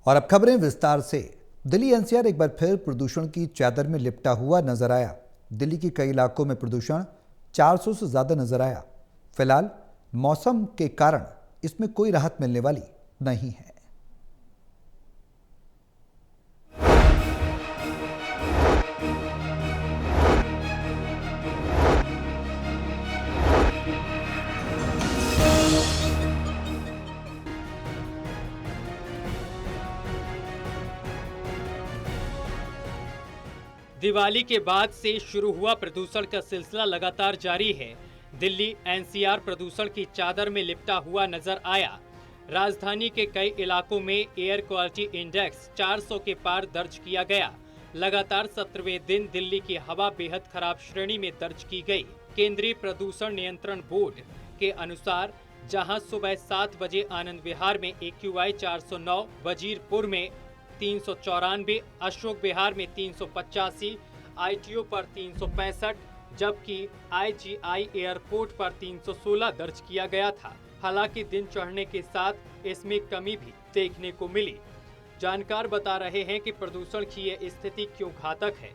और अब खबरें विस्तार से। दिल्ली एनसीआर एक बार फिर प्रदूषण की चादर में लिपटा हुआ नजर आया। दिल्ली के कई इलाकों में प्रदूषण 400 से ज्यादा नजर आया। फिलहाल मौसम के कारण इसमें कोई राहत मिलने वाली नहीं है। दिवाली के बाद से शुरू हुआ प्रदूषण का सिलसिला लगातार जारी है। दिल्ली एनसीआर प्रदूषण की चादर में लिपटा हुआ नजर आया। राजधानी के कई इलाकों में एयर क्वालिटी इंडेक्स 400 के पार दर्ज किया गया। लगातार 17वें दिन दिल्ली की हवा बेहद खराब श्रेणी में दर्ज की गई। केंद्रीय प्रदूषण नियंत्रण बोर्ड के अनुसार जहां सुबह 7 बजे आनंद विहार में AQI 409, वजीरपुर में 394, अशोक विहार में 385, ITO पर 365, जबकि IGI एयरपोर्ट पर 316 दर्ज किया गया था। हालांकि दिन चढ़ने के साथ इसमें कमी भी देखने को मिली। जानकार बता रहे हैं कि प्रदूषण की ये स्थिति क्यों घातक है।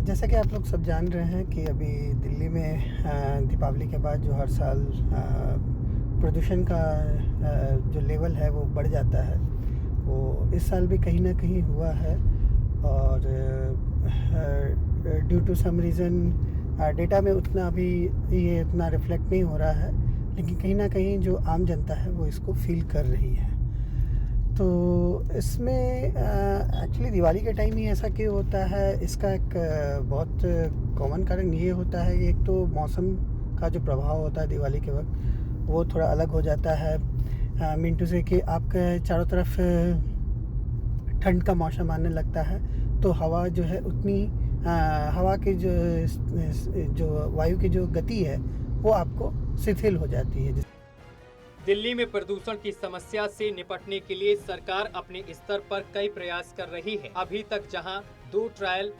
जैसा कि आप लोग सब जान रहे हैं कि अभी दिल्ली में दीपावली के बाद जो हर साल प्रदूषण का जो लेवल है वो बढ़ जाता है, वो इस साल भी कहीं ना कहीं हुआ है। और due to some reason data में उतना अभी ये इतना रिफ्लेक्ट नहीं हो रहा है, लेकिन कहीं ना कहीं जो आम जनता है वो इसको फील कर रही है। तो इसमें एक्चुअली दिवाली के टाइम ही ऐसा क्यों होता है, इसका एक बहुत कॉमन कारण ये होता है कि एक तो मौसम का जो प्रभाव होता है दिवाली के वक्त वो थोड़ा अलग हो जाता है। मिंटू से कि आपके चारों तरफ ठंड का मौसम आने लगता है, तो हवा जो है उतनी हवा की जो वायु की जो गति है वो आपको शिथिल हो जाती है। दिल्ली में प्रदूषण की समस्या से निपटने के लिए सरकार अपने स्तर पर कई प्रयास कर रही है। अभी तक जहां 2 ट्रायल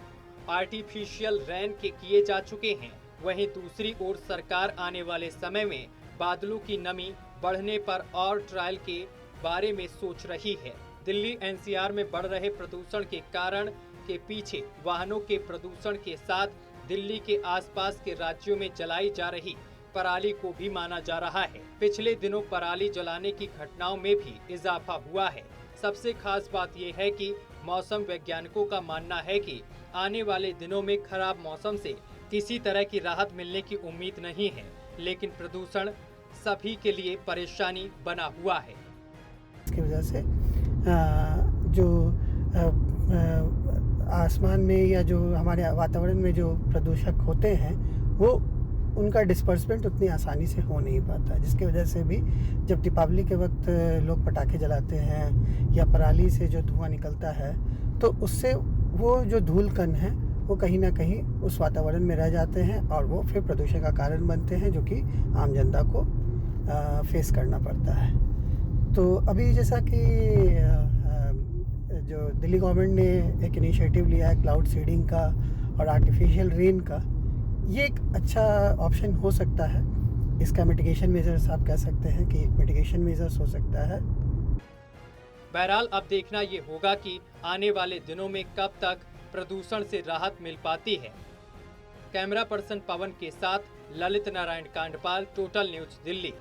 आर्टिफिशियल रेन के किए जा चुके हैं, वहीं दूसरी ओर सरकार आने वाले समय में बादलों की नमी बढ़ने पर और ट्रायल के बारे में सोच रही है। दिल्ली एनसीआर में बढ़ रहे प्रदूषण के कारण के पीछे वाहनों के प्रदूषण के साथ दिल्ली के आसपास के राज्यों में जलाई जा रही पराली को भी माना जा रहा है। पिछले दिनों पराली जलाने की घटनाओं में भी इजाफा हुआ है। सबसे खास बात यह है कि मौसम वैज्ञानिकों का मानना है कि आने वाले दिनों में खराब मौसम से किसी तरह की राहत मिलने की उम्मीद नहीं है, लेकिन प्रदूषण सभी के लिए परेशानी बना हुआ है। इसकी वजह से जो आसमान में या जो हमारे वातावरण में जो प्रदूषक होते हैं वो उनका डिस्पर्समेंट उतनी आसानी से हो नहीं पाता, जिसकी वजह से भी जब दीपावली के वक्त लोग पटाखे जलाते हैं या पराली से जो धुआं निकलता है, तो उससे वो जो धूल कण है वो कहीं ना कहीं उस वातावरण में रह जाते हैं और वो फिर प्रदूषण का कारण बनते हैं, जो कि आम जनता को फेस करना पड़ता है। तो अभी जैसा कि जो दिल्ली गवर्नमेंट ने एक इनिशिएटिव लिया है क्लाउड सीडिंग का और आर्टिफिशियल रेन का, ये एक अच्छा ऑप्शन हो सकता है। इसका मिटिगेशन मेजर्स आप कह सकते हैं कि एक मिटिगेशन मेजर्स हो सकता है। बहरहाल अब देखना ये होगा कि आने वाले दिनों में कब तक प्रदूषण से राहत मिल पाती है। कैमरा पर्सन पवन के साथ ललित नारायण कांडपाल, टोटल न्यूज दिल्ली।